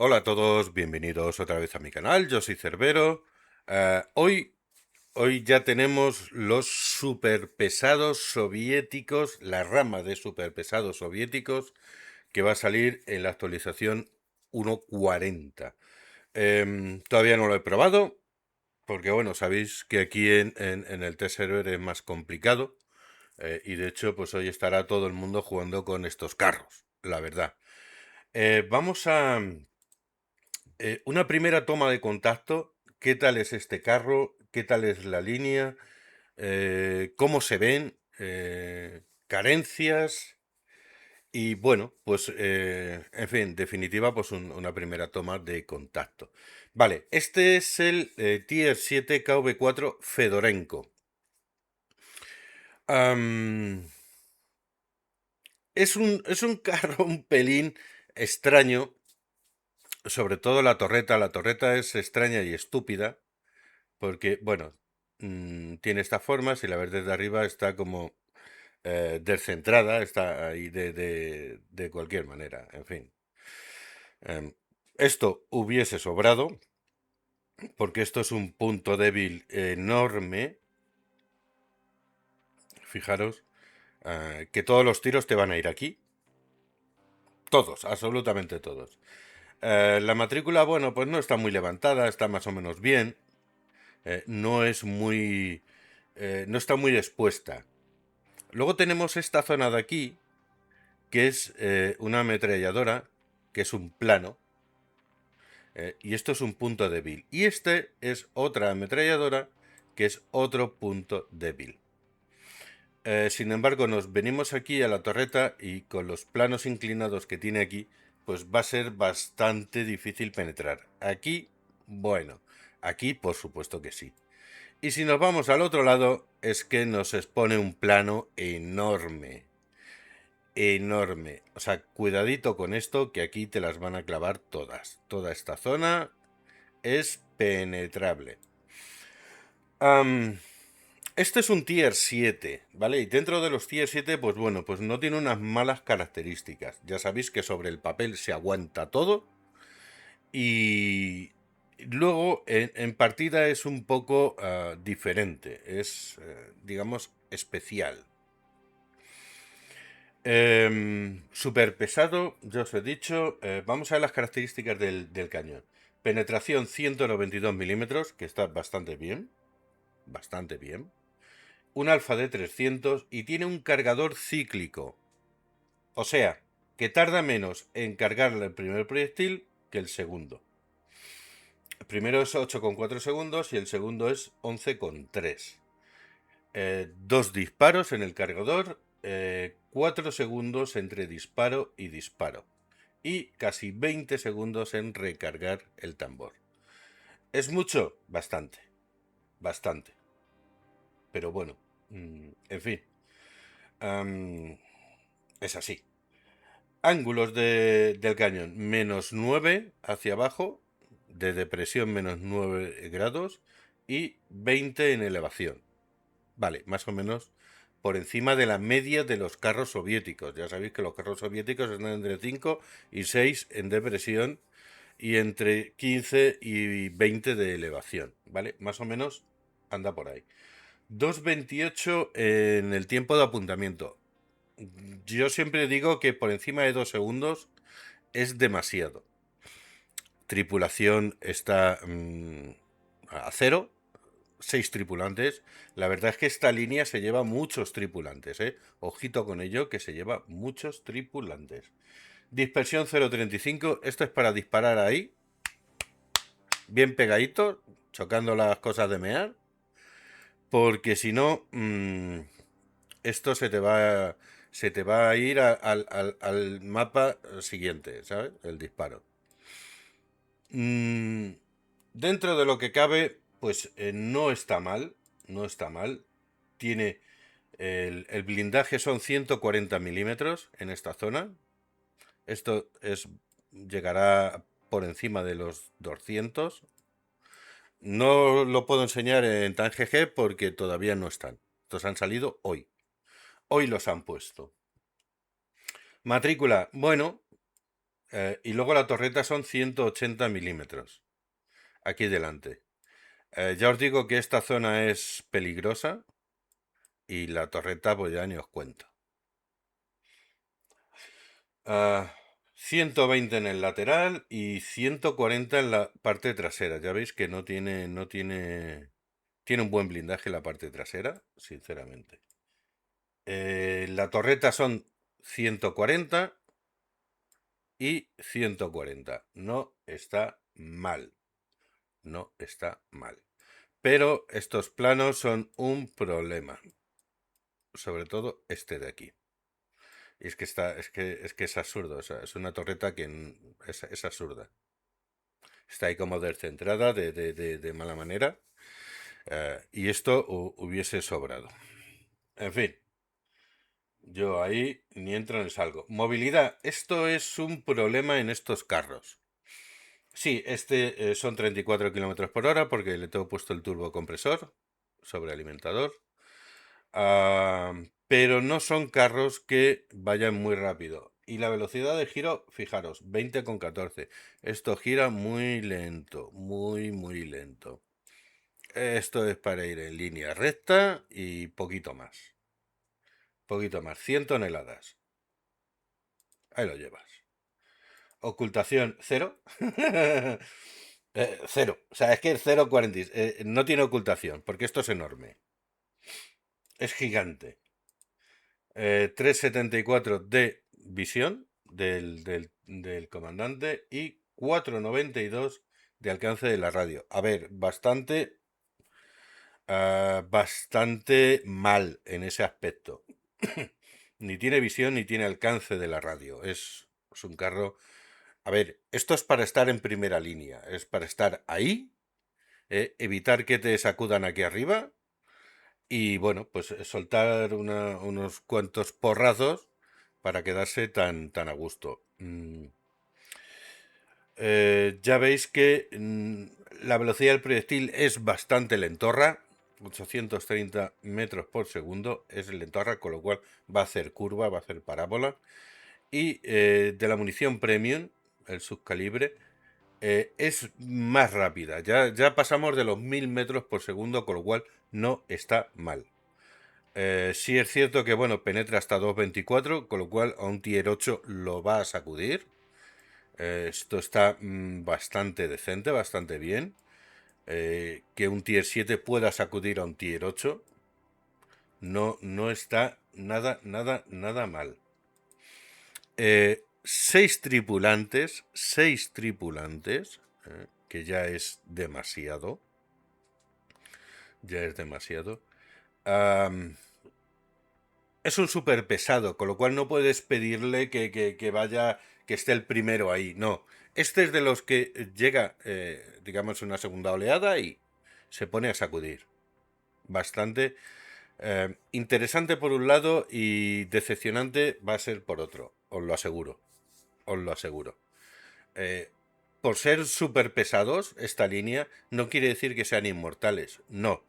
Hola a todos, bienvenidos otra vez a mi canal, yo soy Cerbero. Hoy ya tenemos los superpesados soviéticos, la rama de superpesados soviéticos que va a salir en la actualización 1.40. Todavía no lo he probado, porque bueno, sabéis que aquí en el test server es más complicado, y de hecho pues hoy estará todo el mundo jugando con estos carros, la verdad. Vamos a... una primera toma de contacto. ¿Qué tal es este carro? ¿Qué tal es la línea? ¿Cómo se ven? Carencias. Y bueno, pues en fin, en definitiva, pues una primera toma de contacto. Vale, este es el Tier 7 KV4 Fedorenko. Am, es un carro un pelín extraño, sobre todo la torreta. La torreta es extraña y estúpida. Porque, bueno, tiene esta forma, si la ves desde arriba está como descentrada, está ahí de cualquier manera, en fin. Esto hubiese sobrado, porque esto es un punto débil enorme. Fijaros que todos los tiros te van a ir aquí. Todos, absolutamente todos. La matrícula, bueno, pues no está muy levantada, está más o menos bien. No es muy... no está muy expuesta. Luego tenemos esta zona de aquí, que es una ametralladora, que es un plano, y esto es un punto débil. Y este es otra ametralladora, que es otro punto débil. Sin embargo, nos venimos aquí a la torreta y con los planos inclinados que tiene aquí, pues va a ser bastante difícil penetrar. Aquí, bueno, aquí por supuesto que sí. Y si nos vamos al otro lado, es que nos expone un plano enorme. Enorme. O sea, cuidadito con esto, que aquí te las van a clavar todas. Toda esta zona es penetrable. Am, este es un tier 7, ¿vale? Y dentro de los tier 7, pues bueno, pues no tiene unas malas características. Ya sabéis que sobre el papel se aguanta todo. Y luego en partida es un poco diferente. Es, digamos, especial. Súper pesado, ya os he dicho. Vamos a ver las características del cañón. Penetración 192 milímetros, que está bastante bien. Bastante bien. Un alfa de 300 y tiene un cargador cíclico. O sea, que tarda menos en cargar el primer proyectil que el segundo. El primero es 8,4 segundos y el segundo es 11,3. Dos disparos en el cargador, 4 segundos entre disparo y disparo. Y casi 20 segundos en recargar el tambor. ¿Es mucho? Bastante. Bastante. Pero bueno, en fin. Es así. Ángulos del cañón, -9 hacia abajo, de depresión -9 grados y 20 en elevación. Vale, más o menos por encima de la media de los carros soviéticos. Ya sabéis que los carros soviéticos están entre 5 y 6 en depresión y entre 15 y 20 de elevación. ¿Vale? Más o menos anda por ahí. 2,28 en el tiempo de apuntamiento. Yo siempre digo que por encima de 2 segundos es demasiado. Tripulación está a cero, 6 tripulantes. La verdad es que esta línea se lleva muchos tripulantes, ¿eh? Ojito con ello, que se lleva muchos tripulantes. Dispersión 0,35. Esto es para disparar ahí, bien pegadito, chocando las cosas de mear. Porque si no, esto se te va a ir al mapa siguiente, ¿sabes? El disparo. Mm, Dentro de lo que cabe, pues no está mal, no está mal. Tiene el blindaje son 140 milímetros en esta zona. Esto llegará por encima de los 200. No lo puedo enseñar en TanGG porque todavía no están. Estos han salido hoy. Hoy los han puesto. Matrícula, bueno, Y luego la torreta son 180 milímetros. Aquí delante. Ya os digo que esta zona es peligrosa. Y la torreta, pues ya ni os cuento. 120 en el lateral y 140 en la parte trasera. Ya veis que tiene un buen blindaje la parte trasera, sinceramente. La torreta son 140 y 140. No está mal. No está mal. Pero estos planos son un problema. Sobre todo este de aquí. Y es que es absurdo. O sea, es una torreta que es absurda. Está ahí como descentrada de mala manera. Y esto hubiese sobrado. En fin. Yo ahí ni entro ni salgo. Movilidad. Esto es un problema en estos carros. Sí, son 34 kilómetros por hora porque le tengo puesto el turbocompresor sobrealimentador. Pero no son carros que vayan muy rápido. Y la velocidad de giro, fijaros, 20,14. Esto gira muy lento, muy, muy lento. Esto es para ir en línea recta y poquito más. Poquito más, 100 toneladas. Ahí lo llevas. Ocultación, cero. Cero. O sea, es que es 0,40. No tiene ocultación, porque esto es enorme. Es gigante. 3,74 de visión del comandante y 4,92 de alcance de la radio. A ver, bastante mal en ese aspecto. Ni tiene visión ni tiene alcance de la radio. Es un carro. A ver, esto es para estar en primera línea. Es para estar ahí, evitar que te sacudan aquí arriba y bueno, pues soltar unos cuantos porrazos para quedarse tan a gusto. Ya veis que la velocidad del proyectil es bastante lentorra, 830 metros por segundo es lentorra, con lo cual va a hacer curva, va a hacer parábola. Y de la munición premium, el subcalibre, es más rápida. Ya pasamos de los 1000 metros por segundo, con lo cual no está mal. Sí es cierto que bueno, penetra hasta 2,24, con lo cual a un tier 8 lo va a sacudir. Esto está bastante decente, bastante bien. Que un tier 7 pueda sacudir a un tier 8 no está nada mal. 6 tripulantes, que ya es demasiado. Ya es demasiado. Es un súper pesado, con lo cual no puedes pedirle que vaya, que esté el primero ahí. No, este es de los que llega, digamos, una segunda oleada y se pone a sacudir. Bastante interesante por un lado y decepcionante va a ser por otro, os lo aseguro. Os lo aseguro. Por ser súper pesados, esta línea no quiere decir que sean inmortales, no.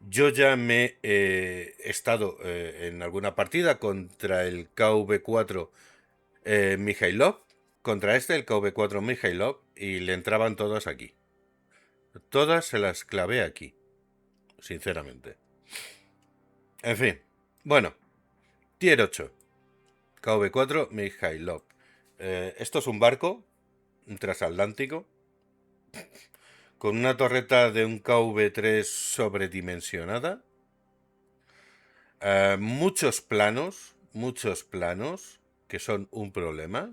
Yo ya me he estado en alguna partida contra el KV4 Mikhailov, contra el KV4 Mikhailov, y le entraban todas aquí. Todas se las clavé aquí, sinceramente. En fin, bueno, Tier 8, KV4 Mikhailov. Esto es un barco, un transatlántico, con una torreta de un KV3 sobredimensionada. Muchos planos, que son un problema.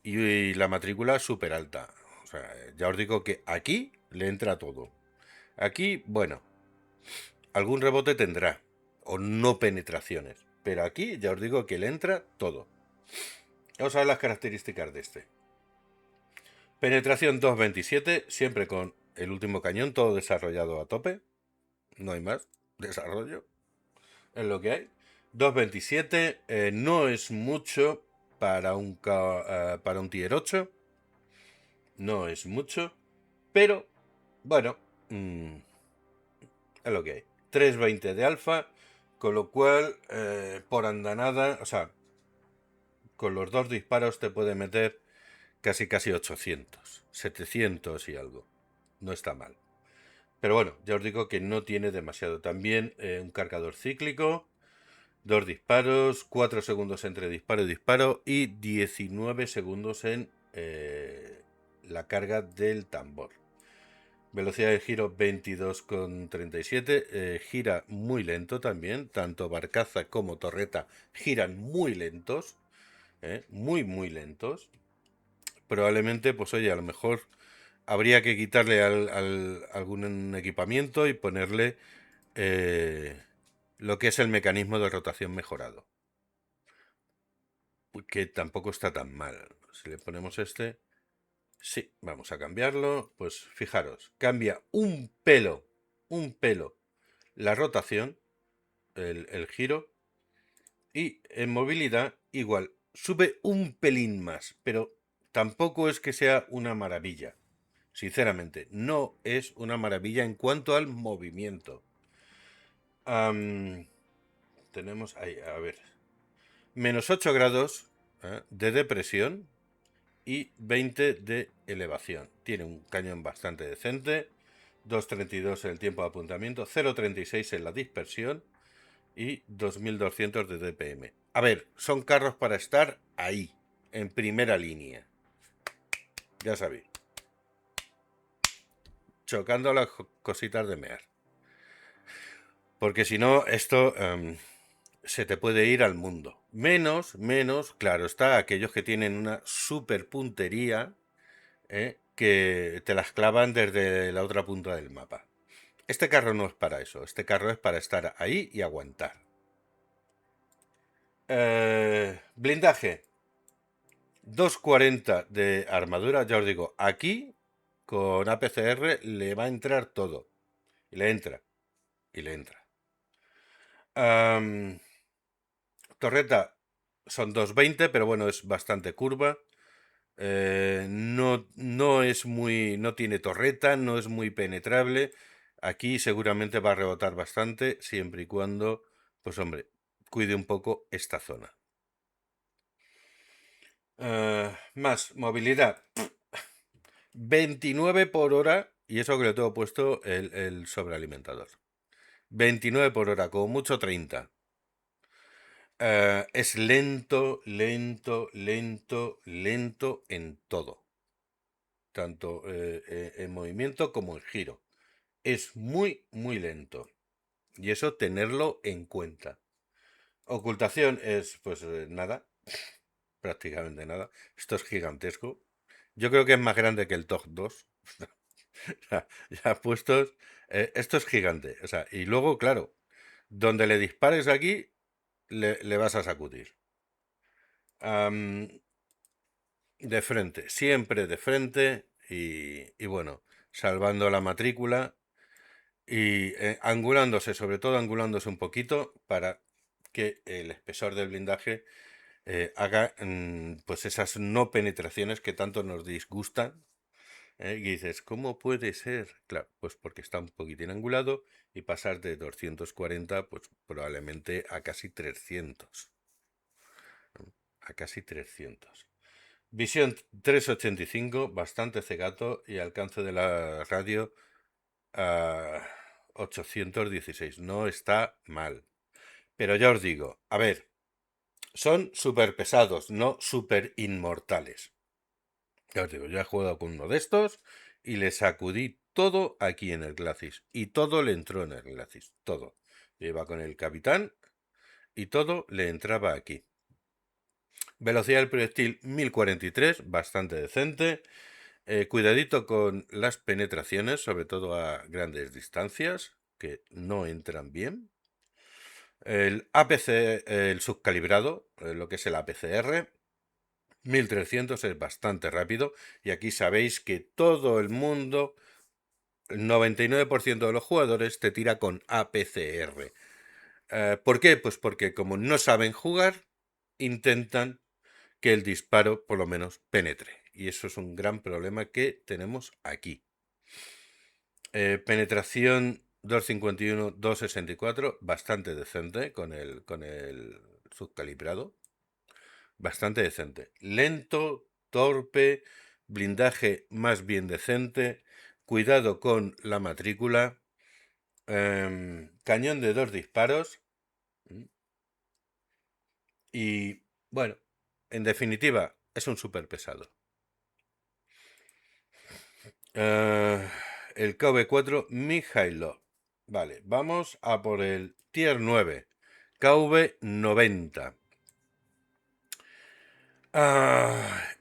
Y la matrícula súper alta. O sea, ya os digo que aquí le entra todo. Aquí, bueno, algún rebote tendrá. O no penetraciones. Pero aquí ya os digo que le entra todo. Vamos a ver las características de este. Penetración 2,27, siempre con el último cañón, todo desarrollado a tope. No hay más desarrollo. Es lo que hay. 2,27 no es mucho para un tier 8. No es mucho. Pero, bueno, es lo que hay. 3,20 de alfa. Con lo cual, por andanada, o sea, con los dos disparos te puede meter casi 800, 700 y algo. No está mal. Pero bueno, ya os digo que no tiene demasiado. También un cargador cíclico, 2 disparos, 4 segundos entre disparo y disparo y 19 segundos en la carga del tambor. Velocidad de giro 22,37. Gira muy lento también. Tanto barcaza como torreta giran muy lentos. Muy lentos. Probablemente, pues oye, a lo mejor habría que quitarle algún equipamiento y ponerle lo que es el mecanismo de rotación mejorado. Que tampoco está tan mal. Si le ponemos este... Sí, vamos a cambiarlo. Pues fijaros, cambia un pelo la rotación, el giro, y en movilidad igual, sube un pelín más, pero tampoco es que sea una maravilla. Sinceramente, no es una maravilla en cuanto al movimiento. Tenemos ahí, a ver, menos 8 grados de depresión y 20 de elevación. Tiene un cañón bastante decente, 2,32 en el tiempo de apuntamiento, 0,36 en la dispersión y 2.200 de DPM. A ver, son carros para estar ahí, en primera línea. Ya sabéis. Chocando las cositas de mear. Porque si no, esto se te puede ir al mundo. Menos, claro está, aquellos que tienen una super puntería que te las clavan desde la otra punta del mapa. Este carro no es para eso, este carro es para estar ahí y aguantar. Blindaje. 240 de armadura, ya os digo, aquí con APCR le va a entrar todo. Y le entra. Y le entra. Torreta son 220, pero bueno, es bastante curva. No es muy. No tiene torreta, no es muy penetrable. Aquí seguramente va a rebotar bastante, siempre y cuando, pues hombre, cuide un poco esta zona. Más movilidad. 29 por hora, y eso que le tengo puesto el sobrealimentador. 29 por hora, como mucho 30. Es lento en todo. Tanto en movimiento como en giro. Es muy lento. Y eso tenerlo en cuenta. Ocultación es, pues nada. Prácticamente nada. Esto es gigantesco. Yo creo que es más grande que el TOG 2. Ya puestos. Esto es gigante. O sea, y luego, claro, donde le dispares aquí, le vas a sacudir. De frente, siempre de frente. Y bueno, salvando la matrícula. Y angulándose, sobre todo angulándose un poquito para que el espesor del blindaje haga pues esas no penetraciones que tanto nos disgustan. Y dices, ¿cómo puede ser? Claro, pues porque está un poquitín angulado y pasar de 240 pues probablemente a casi 300. A casi 300. Visión 385, bastante cegato y alcance de la radio a 816. No está mal. Pero ya os digo, a ver, son súper pesados, no súper inmortales. Ya os digo, yo he jugado con uno de estos y le sacudí todo aquí en el Glacis. Y todo le entró en el Glacis. Todo. Yo iba con el capitán y todo le entraba aquí. Velocidad del proyectil 1043, bastante decente. Cuidadito con las penetraciones, sobre todo a grandes distancias, que no entran bien. El APC, el subcalibrado, lo que es el APCR, 1300 es bastante rápido y aquí sabéis que todo el mundo, el 99% de los jugadores te tira con APCR. ¿Por qué? Pues porque como no saben jugar, intentan que el disparo por lo menos penetre. Y eso es un gran problema que tenemos aquí. Penetración 251, 264, bastante decente con el subcalibrado. Bastante decente. Lento, torpe, blindaje más bien decente, cuidado con la matrícula, cañón de 2 disparos y, bueno, en definitiva, es un súper pesado. El KV4 Mikhailov. Vale, vamos a por el Tier 9. KV90.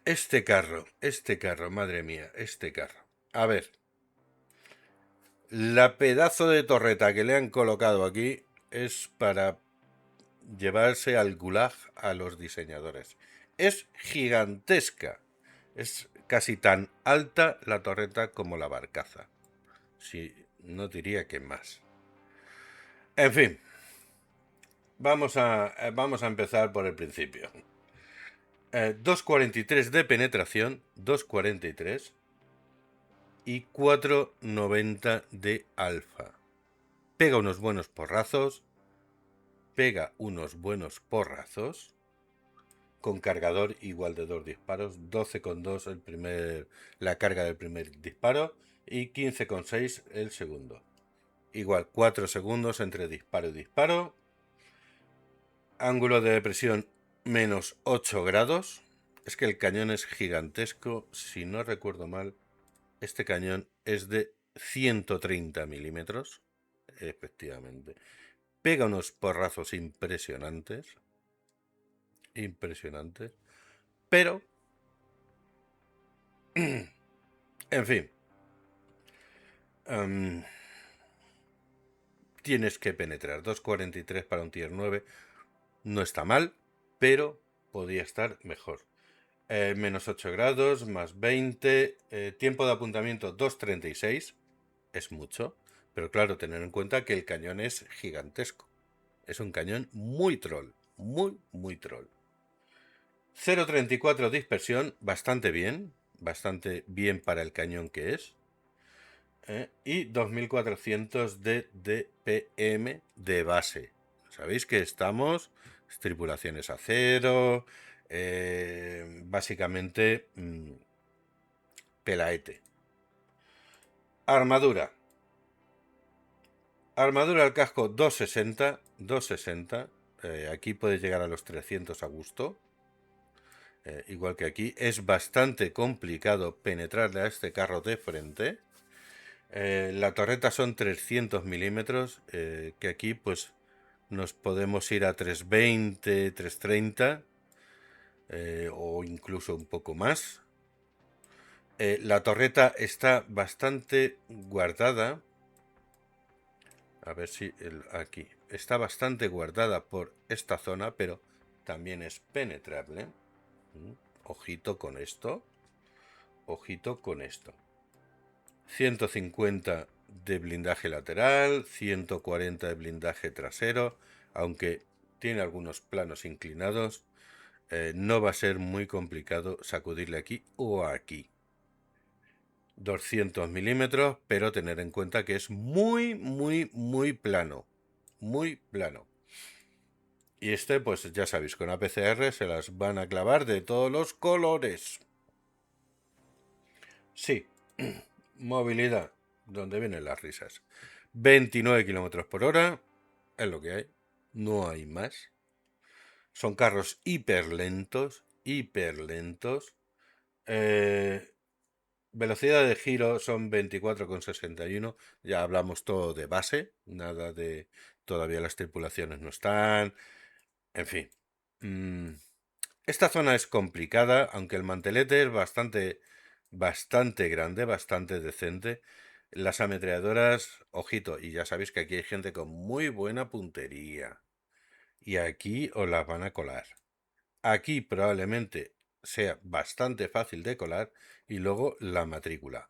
Este carro, madre mía, este carro. A ver, la pedazo de torreta que le han colocado aquí es para llevarse al gulag a los diseñadores. Es gigantesca. Es casi tan alta la torreta como la barcaza. Sí, no diría que más. En fin, vamos a empezar por el principio. 2,43 de penetración, 2,43 y 4,90 de alfa. Pega unos buenos porrazos, con cargador igual de 2 disparos, 12,2 la carga del primer disparo y 15,6 el segundo. Igual 4 segundos entre disparo y disparo. Ángulo de depresión menos 8 grados. Es que el cañón es gigantesco. Si no recuerdo mal, este cañón es de 130 milímetros. Efectivamente. Pega unos porrazos impresionantes. Impresionantes. Pero, en fin. Tienes que penetrar. 2,43 para un tier 9. No está mal, pero podría estar mejor. Menos 8 grados, más 20. Tiempo de apuntamiento 2,36. Es mucho, pero claro, tener en cuenta que el cañón es gigantesco. Es un cañón muy troll, muy troll. 0,34 dispersión, bastante bien para el cañón que es. Y 2400 de DPM de base. Sabéis que estamos tripulaciones a cero, básicamente pelaete. Armadura. Armadura al casco 260. Aquí puedes llegar a los 300 a gusto. Igual que aquí. Es bastante complicado penetrarle a este carro de frente. La torreta son 300 milímetros. Que aquí pues nos podemos ir a 320, 330. O incluso un poco más. La torreta está bastante guardada. A ver si aquí está bastante guardada por esta zona, pero también es penetrable. Ojito con esto. Ojito con esto. 150 de blindaje lateral, 140 de blindaje trasero, aunque tiene algunos planos inclinados. No va a ser muy complicado sacudirle aquí o aquí. 200 milímetros, pero tener en cuenta que es muy plano. Muy plano. Y este, pues ya sabéis, con APCR se las van a clavar de todos los colores. Sí, movilidad, donde vienen las risas. 29 kilómetros por hora, es lo que hay, no hay más. Son carros hiperlentos. Velocidad de giro son 24,61. Ya hablamos todo de base, nada de todavía las tripulaciones no están. En fin. Esta zona es complicada, aunque el mantelete es bastante grande, bastante decente. Las ametralladoras, ojito, y ya sabéis que aquí hay gente con muy buena puntería. Y aquí os las van a colar. Aquí probablemente sea bastante fácil de colar y luego la matrícula.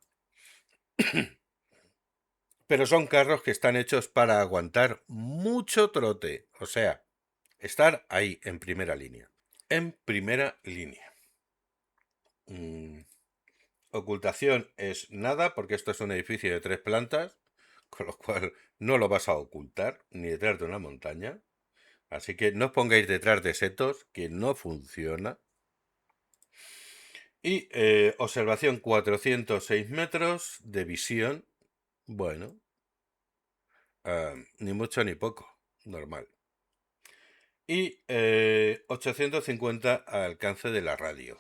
Pero son carros que están hechos para aguantar mucho trote, o sea, estar ahí en primera línea. En primera línea. Ocultación es nada, porque esto es un edificio de 3 plantas, con lo cual no lo vas a ocultar ni detrás de una montaña. Así que no os pongáis detrás de setos, que no funciona. Y observación 406 metros de visión. Bueno, ni mucho ni poco, normal. Y 850 al alcance de la radio.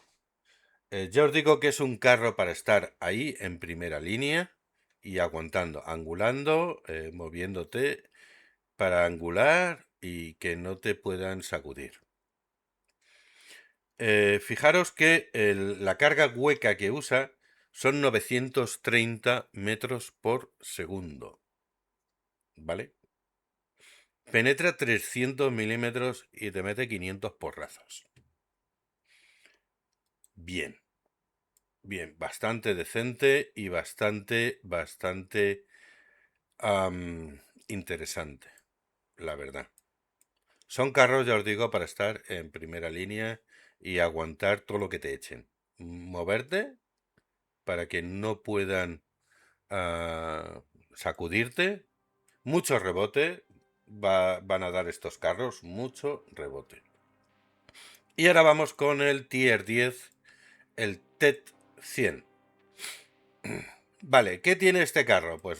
Ya os digo que es un carro para estar ahí en primera línea y aguantando, angulando, moviéndote para angular y que no te puedan sacudir. Fijaros que la carga hueca que usa son 930 metros por segundo. ¿Vale? Penetra 300 milímetros y te mete 500 porrazos. Bien. Bien, bastante decente y bastante interesante, la verdad. Son carros, ya os digo, para estar en primera línea y aguantar todo lo que te echen. Moverte para que no puedan sacudirte. Mucho rebote van a dar estos carros, mucho rebote. Y ahora vamos con el Tier 10, el TED 100. Vale, ¿qué tiene este carro? Pues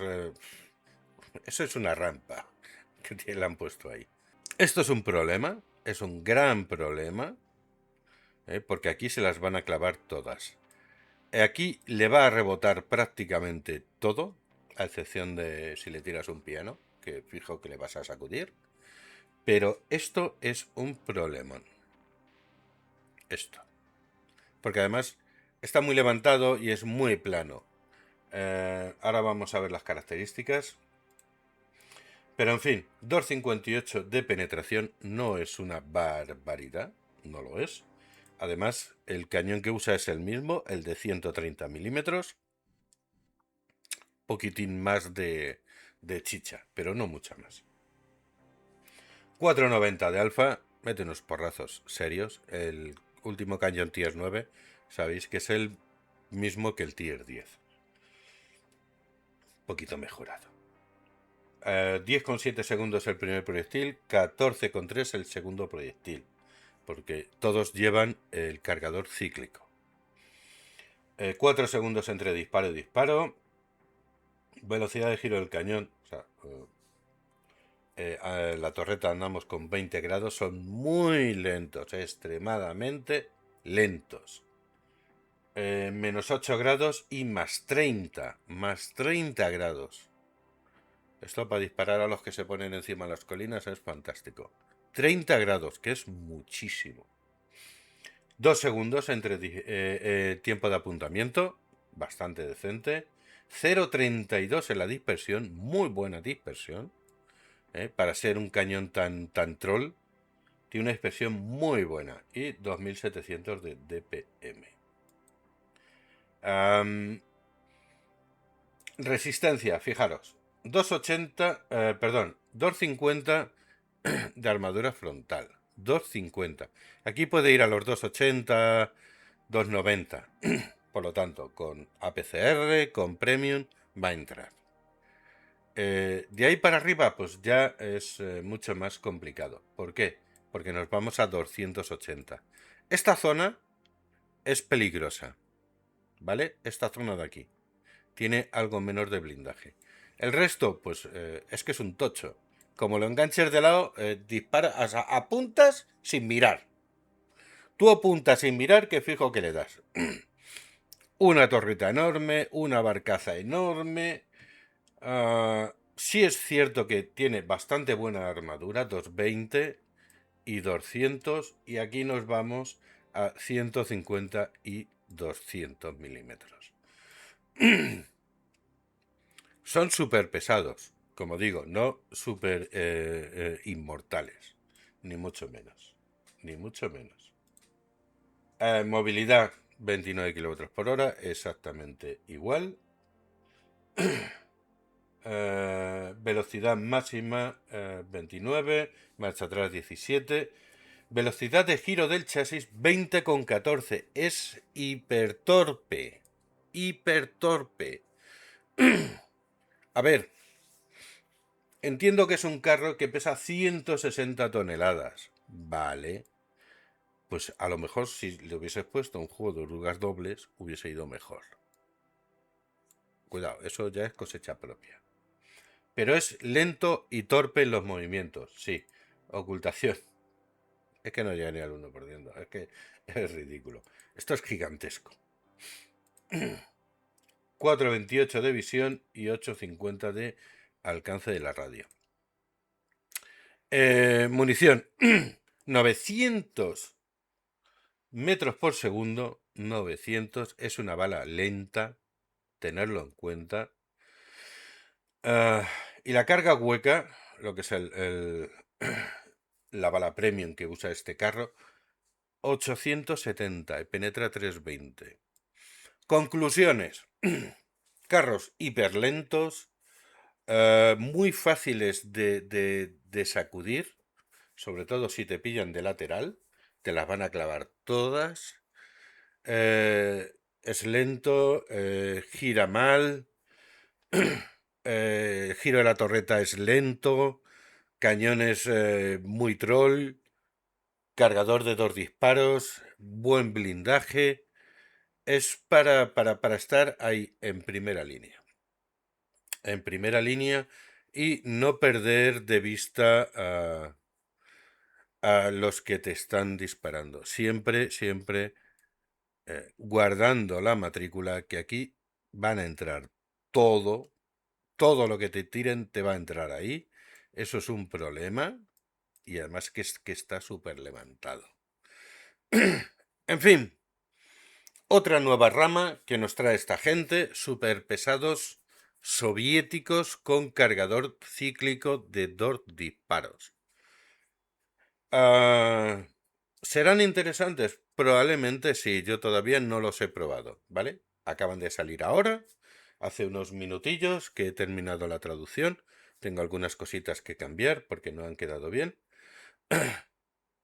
eso es una rampa que le han puesto ahí. Esto es un problema, es un gran problema, porque aquí se las van a clavar todas. Aquí le va a rebotar prácticamente todo, a excepción de si le tiras un piano, que fijo que le vas a sacudir. Pero esto es un problemón. Esto. Porque además está muy levantado y es muy plano. Ahora vamos a ver las características. Pero en fin, 2,58 de penetración no es una barbaridad, no lo es. Además, el cañón que usa es el mismo, el de 130 milímetros. Poquitín más de chicha, pero no mucha más. 4,90 de alfa, mete unos porrazos serios. El último cañón Tier 9, sabéis que es el mismo que el Tier 10. Poquito mejorado. 10,7 segundos el primer proyectil, 14,3 el segundo proyectil, porque todos llevan el cargador cíclico. 4 segundos entre disparo y disparo. Velocidad de giro del cañón, o sea, a la torreta andamos con 20 grados, son muy lentos, extremadamente lentos. Menos 8 grados y más 30 grados. Esto para disparar a los que se ponen encima de las colinas es fantástico. 30 grados, que es muchísimo. 2 segundos entre tiempo de apuntamiento, bastante decente. 0,32 en la dispersión, muy buena dispersión. Para ser un cañón tan troll, tiene una dispersión muy buena. Y 2700 de DPM. Resistencia, fijaros. 250 de armadura frontal. 250. Aquí puede ir a los 280, 290. Por lo tanto, con APCR, con Premium, va a entrar. De ahí para arriba, pues ya es mucho más complicado. ¿Por qué? Porque nos vamos a 280. Esta zona es peligrosa, ¿vale? Esta zona de aquí tiene algo menor de blindaje. El resto, pues es que es un tocho. Como lo enganches de lado, dispara, o sea, apuntas sin mirar. Tú apuntas sin mirar que fijo que le das. Una torreta enorme, una barcaza enorme. Sí es cierto que tiene bastante buena armadura, 220 y 200, y aquí nos vamos a 150 y 200 milímetros. Son súper pesados, como digo, no súper inmortales, ni mucho menos, ni mucho menos. Movilidad 29 km por hora, exactamente igual. Velocidad máxima 29, marcha atrás 17. Velocidad de giro del chasis 20,14. Es hipertorpe. Hipertorpe. A ver, entiendo que es un carro que pesa 160 toneladas. Vale. pues a lo mejor si le hubieses puesto un juego de orugas dobles, hubiese ido mejor. Cuidado, eso ya es cosecha propia. Pero es lento y torpe en los movimientos, sí. Ocultación. Es que no llega ni al 1%, es que es ridículo. Esto es gigantesco. 4,28 de visión y 8,50 de alcance de la radio. Munición. 900 metros por segundo. 900. Es una bala lenta. Tenerlo en cuenta. Y la carga hueca, lo que es la bala premium que usa este carro, 870 y penetra 320. Conclusiones. Carros hiperlentos, muy fáciles de sacudir, sobre todo si te pillan de lateral, te las van a clavar todas. Es lento, gira mal, giro de la torreta es lento, cañones muy troll, cargador de 2 disparos, buen blindaje. Es para estar ahí en primera línea. En primera línea y no perder de vista a los que te están disparando. Siempre, siempre guardando la matrícula, que aquí van a entrar todo lo que te tiren te va a entrar ahí. Eso es un problema y además que está súper levantado. En fin, otra nueva rama que nos trae esta gente, súper pesados soviéticos con cargador cíclico de 2 disparos. ¿Serán interesantes? Probablemente sí, yo todavía no los he probado, ¿vale? Acaban de salir ahora, hace unos minutillos que he terminado la traducción. Tengo algunas cositas que cambiar porque no han quedado bien.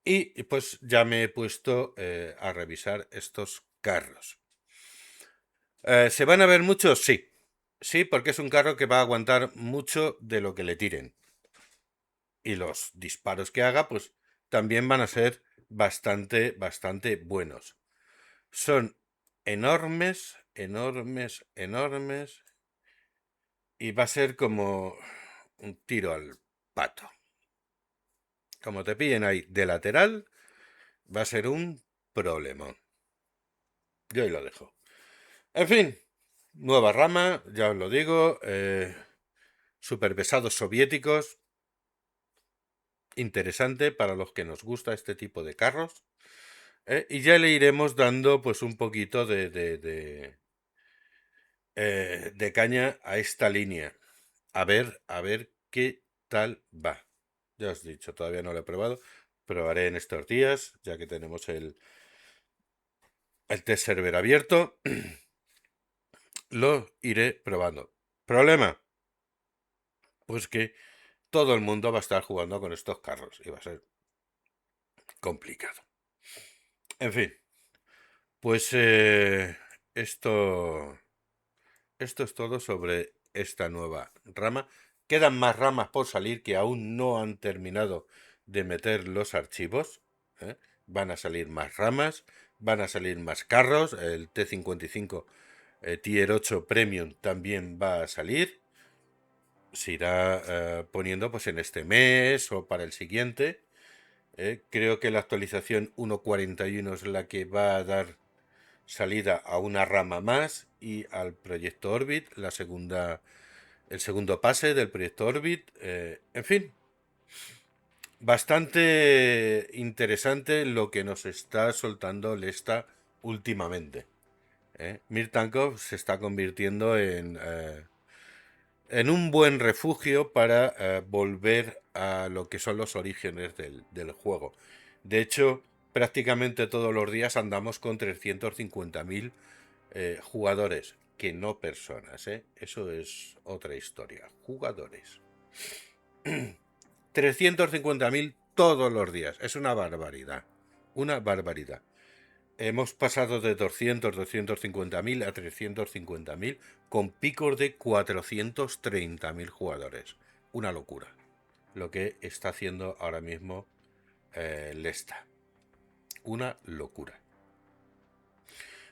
Y pues ya me he puesto a revisar estos carros. ¿Se van a ver muchos? Sí. Sí, porque es un carro que va a aguantar mucho de lo que le tiren. Y los disparos que haga, pues también van a ser bastante, bastante buenos. Son enormes, enormes, enormes. Y va a ser como un tiro al pato. Como te pillen ahí de lateral, va a ser un problemón. Yo ahí lo dejo. En fin, nueva rama, ya os lo digo. Superpesados soviéticos. Interesante para los que nos gusta este tipo de carros. Y ya le iremos dando pues un poquito de caña a esta línea. A ver qué tal va. Ya os he dicho, todavía no lo he probado. Probaré en estos días, ya que tenemos el test server abierto. Lo iré probando. ¿Problema? Pues que todo el mundo va a estar jugando con estos carros y va a ser complicado. En fin, pues esto es todo sobre esta nueva rama. Quedan más ramas por salir que aún no han terminado de meter los archivos. Van a salir más ramas, van a salir más carros. El T55 Tier 8 Premium también va a salir. Se irá poniendo pues en este mes o para el siguiente. Creo que la actualización 1.41 es la que va a dar salida a una rama más y al proyecto Orbit, el segundo pase del proyecto Orbit. En fin, bastante interesante lo que nos está soltando Lesta últimamente. Mirtankov se está convirtiendo en un buen refugio para volver a lo que son los orígenes del juego. De hecho, prácticamente todos los días andamos con 350.000 jugadores, que no personas, ¿eh? Eso es otra historia. Jugadores. 350.000 todos los días. Es una barbaridad. Una barbaridad. Hemos pasado de 250.000 a 350.000 con picos de 430.000 jugadores. Una locura lo que está haciendo ahora mismo Lesta. una locura.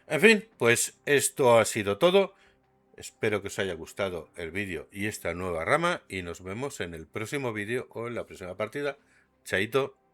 En fin, pues esto ha sido todo. Espero que os haya gustado el vídeo y esta nueva rama y nos vemos en el próximo vídeo o en la próxima partida. Chaito.